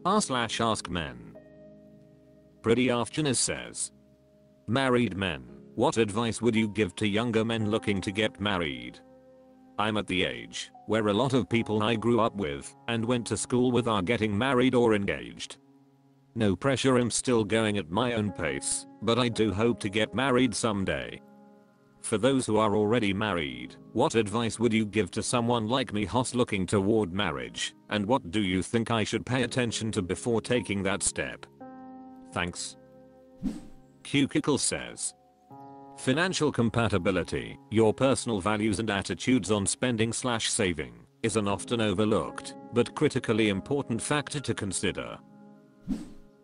r/AskMen. Pretty Afghanis says, married men, what advice would you give to younger men looking to get married? I'm at the age where a lot of people I grew up with and went to school with are getting married or engaged. No pressure, I'm still going at my own pace, but I do hope to get married someday. For those who are already married, what advice would you give to someone like me who's looking toward marriage, and what do you think I should pay attention to before taking that step? Thanks. Cukicle says, financial compatibility, your personal values and attitudes on spending/saving, is an often overlooked, but critically important factor to consider.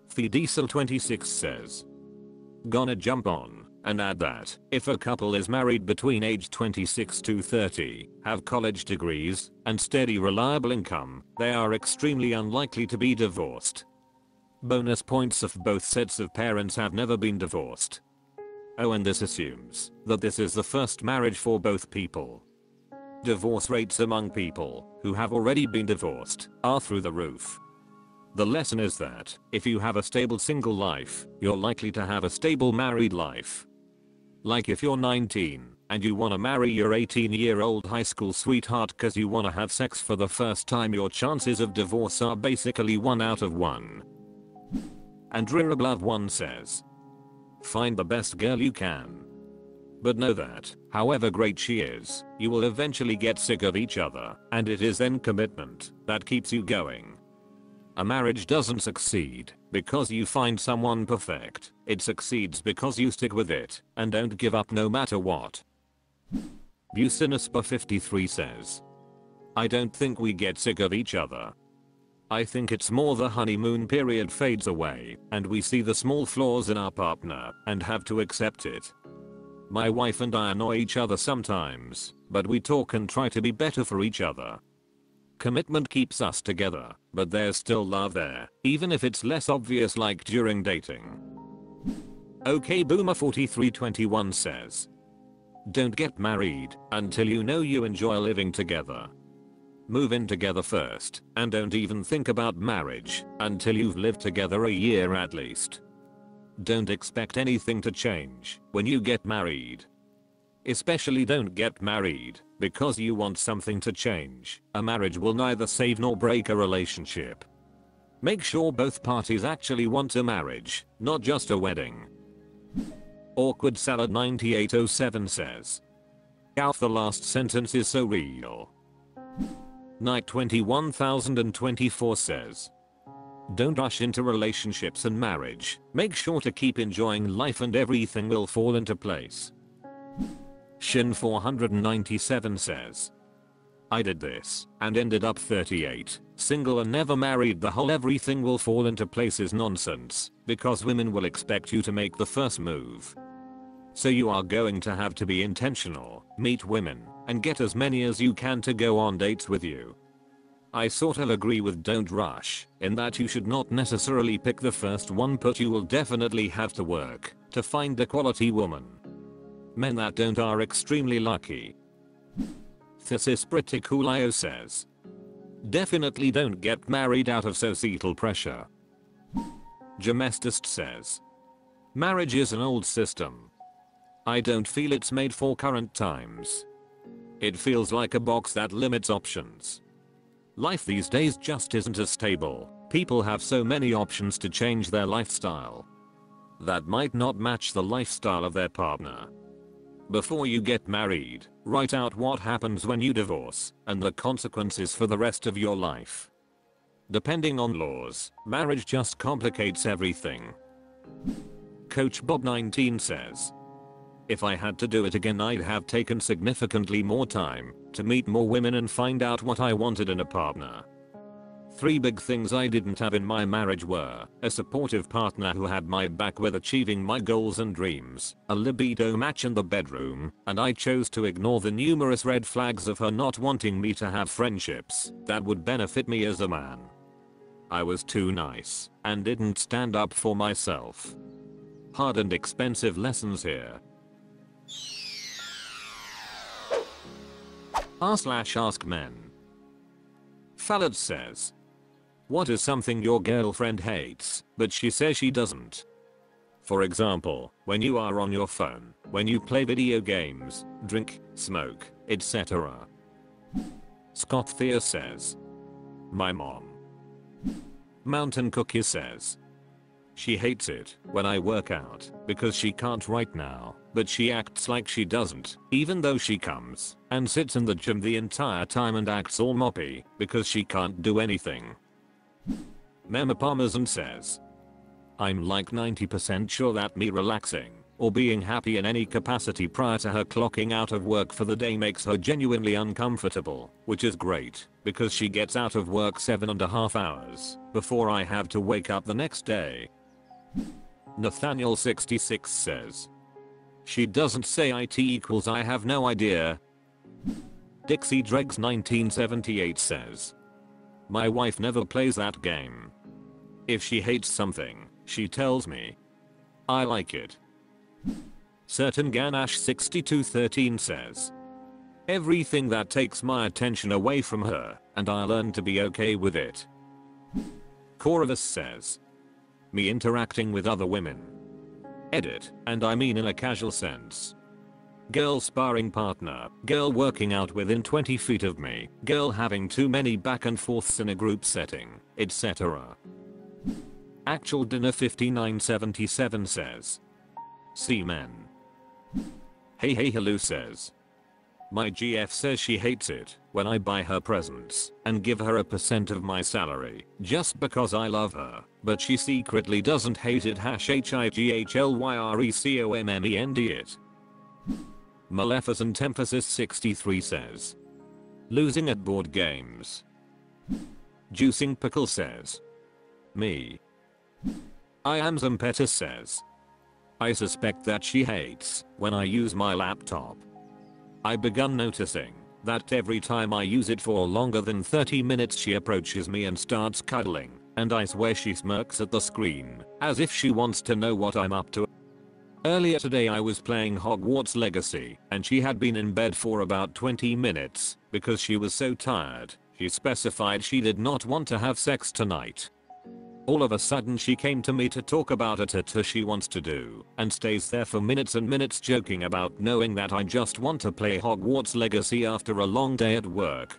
TheDiesel26 says, gonna jump on and add that if a couple is married between age 26 to 30, have college degrees, and steady reliable income, they are extremely unlikely to be divorced. Bonus points if both sets of parents have never been divorced. Oh, and this assumes that this is the first marriage for both people. Divorce rates among people who have already been divorced are through the roof. The lesson is that if you have a stable single life, you're likely to have a stable married life. Like if you're 19 and you wanna marry your 18-year-old high school sweetheart cause you wanna have sex for the first time, your chances of divorce are basically 1 out of 1. And Rirablood1 says, find the best girl you can. But know that, however great she is, you will eventually get sick of each other, and it is then commitment that keeps you going. A marriage doesn't succeed because you find someone perfect, it succeeds because you stick with it and don't give up no matter what. Businessper53 says, I don't think we get sick of each other. I think it's more the honeymoon period fades away and we see the small flaws in our partner and have to accept it. My wife and I annoy each other sometimes, but we talk and try to be better for each other. Commitment keeps us together, but there's still love there, even if it's less obvious like during dating. OK Boomer 4321 says, don't get married until you know you enjoy living together. Move in together first, and don't even think about marriage until you've lived together a year at least. Don't expect anything to change when you get married. Especially don't get married because you want something to change. A marriage will neither save nor break a relationship. Make sure both parties actually want a marriage, not just a wedding. Awkward Salad 9807 says, Alf, the last sentence is so real. Night 21024 says, don't rush into relationships and marriage. Make sure to keep enjoying life and everything will fall into place. Shin 497 says, I did this and ended up 38, single and never married. The whole everything will fall into place is nonsense because women will expect you to make the first move. So you are going to have to be intentional, meet women, and get as many as you can to go on dates with you. I sort of agree with don't rush, in that you should not necessarily pick the first one, but you will definitely have to work to find a quality woman. Men that don't are extremely lucky. This is pretty cool. IO says, definitely don't get married out of societal pressure. Jamestist says, marriage is an old system. I don't feel it's made for current times. It feels like a box that limits options. Life these days just isn't as stable. People have so many options to change their lifestyle that might not match the lifestyle of their partner. Before you get married, write out what happens when you divorce and the consequences for the rest of your life. Depending on laws, marriage just complicates everything. Coach Bob 19 says, if I had to do it again, I'd have taken significantly more time to meet more women and find out what I wanted in a partner. 3 big things I didn't have in my marriage were a supportive partner who had my back with achieving my goals and dreams, a libido match in the bedroom, and I chose to ignore the numerous red flags of her not wanting me to have friendships that would benefit me as a man. I was too nice and didn't stand up for myself. Hard and expensive lessons here. r/AskMen. Fallad says, What is something your girlfriend hates, but she says she doesn't? For example, when you are on your phone, when you play video games, drink, smoke, etc. Scott Thea says, my mom. Mountain Cookie says, she hates it when I work out because she can't right now, but she acts like she doesn't, even though she comes and sits in the gym the entire time and acts all moppy because she can't do anything. Mema Parmesan says, I'm like 90% sure that me relaxing or being happy in any capacity prior to her clocking out of work for the day makes her genuinely uncomfortable, which is great because she gets out of work 7.5 hours before I have to wake up the next day. Nathaniel 66 says, she doesn't say IT equals I have no idea. Dixie Dregs 1978 says, my wife never plays that game. If she hates something, she tells me. I like it. Certain Ganache 6213 says, everything that takes my attention away from her, and I learn to be okay with it. Corvus says, me interacting with other women. Edit, and I mean in a casual sense. Girl sparring partner, girl working out within 20 feet of me, girl having too many back and forths in a group setting, etc. Actual Dinner 5977 says, see men. Hey Hello says, my GF says she hates it when I buy her presents and give her a % of my salary just because I love her, but she secretly doesn't hate it #HIGHLYRECOMMEND it. Maleficent Emphasis 63 says, losing at board games. Juicing Pickle says, me. I am Zampetus says, I suspect that she hates when I use my laptop. I begun noticing that every time I use it for longer than 30 minutes she approaches me and starts cuddling, and I swear she smirks at the screen, as if she wants to know what I'm up to. Earlier today I was playing Hogwarts Legacy, and she had been in bed for about 20 minutes, because she was so tired, she specified she did not want to have sex tonight. All of a sudden she came to me to talk about it she wants to do, and stays there for minutes and minutes joking about knowing that I just want to play Hogwarts Legacy after a long day at work.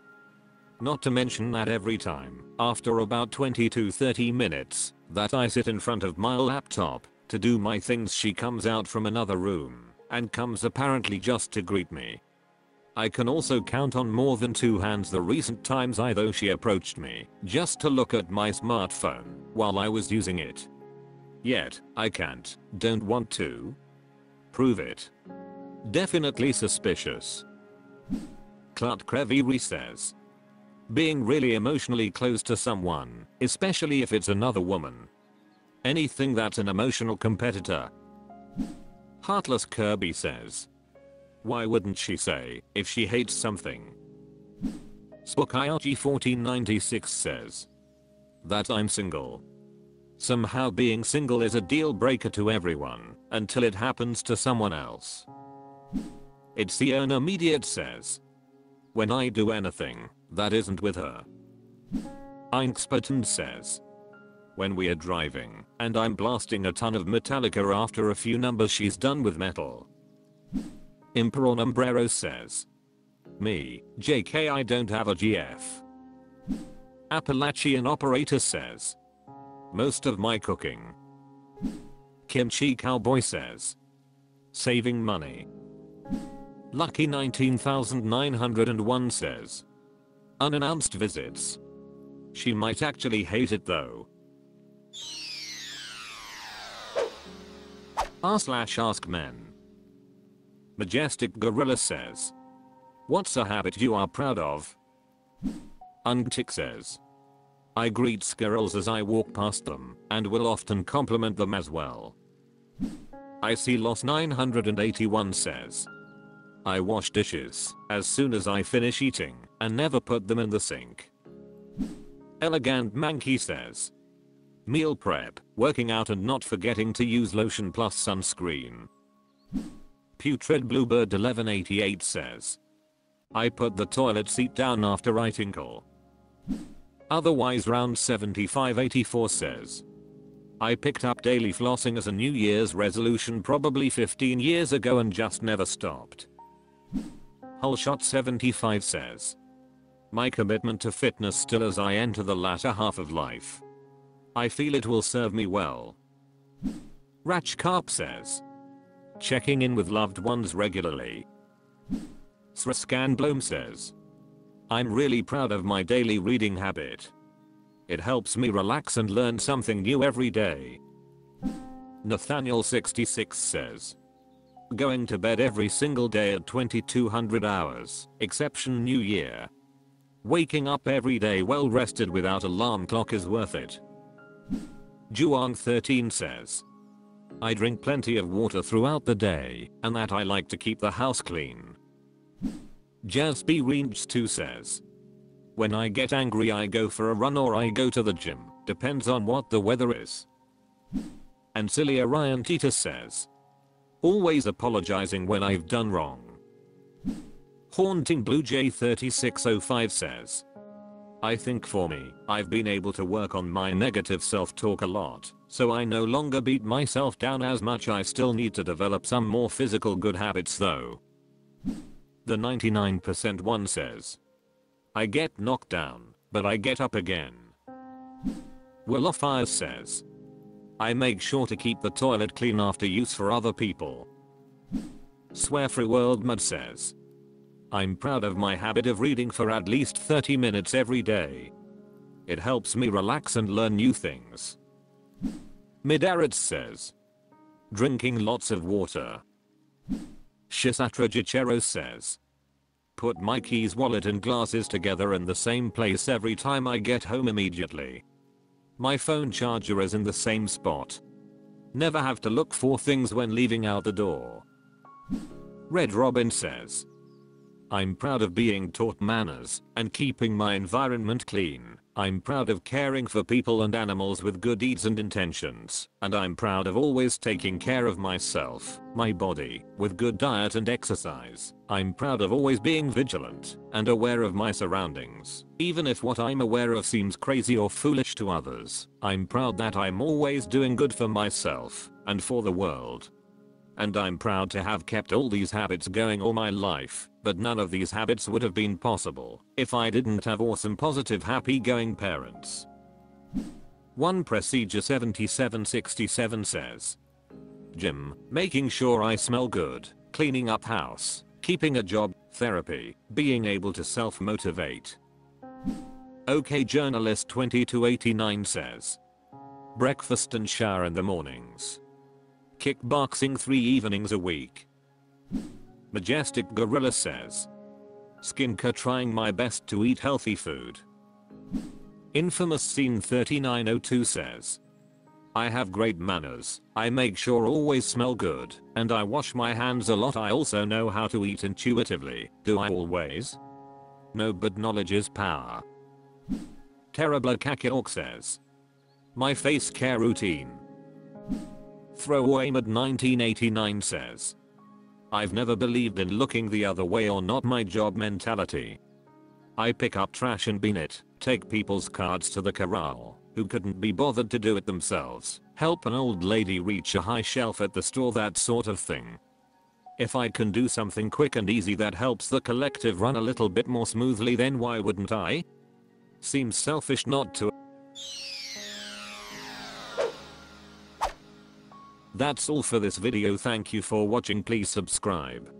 Not to mention that every time, after about 20 to 30 minutes, that I sit in front of my laptop to do my things she comes out from another room, and comes apparently just to greet me. I can also count on more than 2 hands the recent times either she approached me just to look at my smartphone while I was using it. Yet, I don't want to prove it. Definitely suspicious. Clut Creviri says, being really emotionally close to someone, especially if it's another woman. Anything that's an emotional competitor. Heartless Kirby says, why wouldn't she say if she hates something? Spookyarchy 1496 says, that I'm single. Somehow being single is a deal breaker to everyone until it happens to someone else. It's the owner immediate says, when I do anything that isn't with her. Einksperton says, when we are driving and I'm blasting a ton of Metallica after a few numbers she's done with metal. Emperor Umbrero says, me, JK I don't have a GF. Appalachian Operator says, most of my cooking. Kimchi Cowboy says, saving money. Lucky 19901 says, unannounced visits. She might actually hate it though. r/AskMen. Majestic Gorilla says, what's a habit you are proud of? Ungtik says, I greet squirrels as I walk past them and will often compliment them as well. I see Loss 981 says, I wash dishes as soon as I finish eating and never put them in the sink. Elegant Mankey says, meal prep, working out and not forgetting to use lotion plus sunscreen. Putrid Bluebird 1188 says, I put the toilet seat down after I tinkle. Otherwise round 7584 says, I picked up daily flossing as a New Year's resolution probably 15 years ago and just never stopped. Wholeshot 75 says, my commitment to fitness still as I enter the latter half of life. I feel it will serve me well. Ratchcarp says, checking in with loved ones regularly. Srascan Bloom says, I'm really proud of my daily reading habit. It helps me relax and learn something new every day. Nathaniel 66 says, going to bed every single day at 2200 hours, exception New Year. Waking up every day well rested without alarm clock is worth it. Juang 13 says, I drink plenty of water throughout the day, and that I like to keep the house clean. Jasby Range 2 says, when I get angry I go for a run or I go to the gym, depends on what the weather is. And Cilia Ryan Titus says, always apologizing when I've done wrong. Haunting Blue Jay 3605 says, I think for me, I've been able to work on my negative self-talk a lot, so I no longer beat myself down as much. I still need to develop some more physical good habits though. The 99% one says, I get knocked down, but I get up again. Will of Fires says, I make sure to keep the toilet clean after use for other people. Swear Free World Mud says, I'm proud of my habit of reading for at least 30 minutes every day. It helps me relax and learn new things. Midaritz says, drinking lots of water. Shisatra Gichero says, put my keys, wallet and glasses together in the same place every time I get home immediately. My phone charger is in the same spot. Never have to look for things when leaving out the door. Red Robin says, I'm proud of being taught manners and keeping my environment clean. I'm proud of caring for people and animals with good deeds and intentions, and I'm proud of always taking care of myself, my body, with good diet and exercise. I'm proud of always being vigilant and aware of my surroundings, even if what I'm aware of seems crazy or foolish to others. I'm proud that I'm always doing good for myself and for the world. And I'm proud to have kept all these habits going all my life, but none of these habits would have been possible if I didn't have awesome, positive, happy-going parents. One Procedure 7767 says, gym, making sure I smell good, cleaning up house, keeping a job, therapy, being able to self-motivate. OK Journalist 2289 says, breakfast and shower in the mornings. Kickboxing 3 evenings a week. Majestic Gorilla says, skincare, trying my best to eat healthy food. Infamous Scene 3902 says, I have great manners, I make sure always smell good, and I wash my hands a lot. I also know how to eat intuitively. Do I always? No, but knowledge is power. Terrible Kakiork says, my face care routine. Throwaway Mad 1989 says, I've never believed in looking the other way or not my job mentality. I pick up trash and bin it, take people's cards to the corral who couldn't be bothered to do it themselves, help an old lady reach a high shelf at the store, that sort of thing. If I can do something quick and easy that helps the collective run a little bit more smoothly, then why wouldn't I? Seems selfish not to. That's all for this video. Thank you for watching. Please subscribe.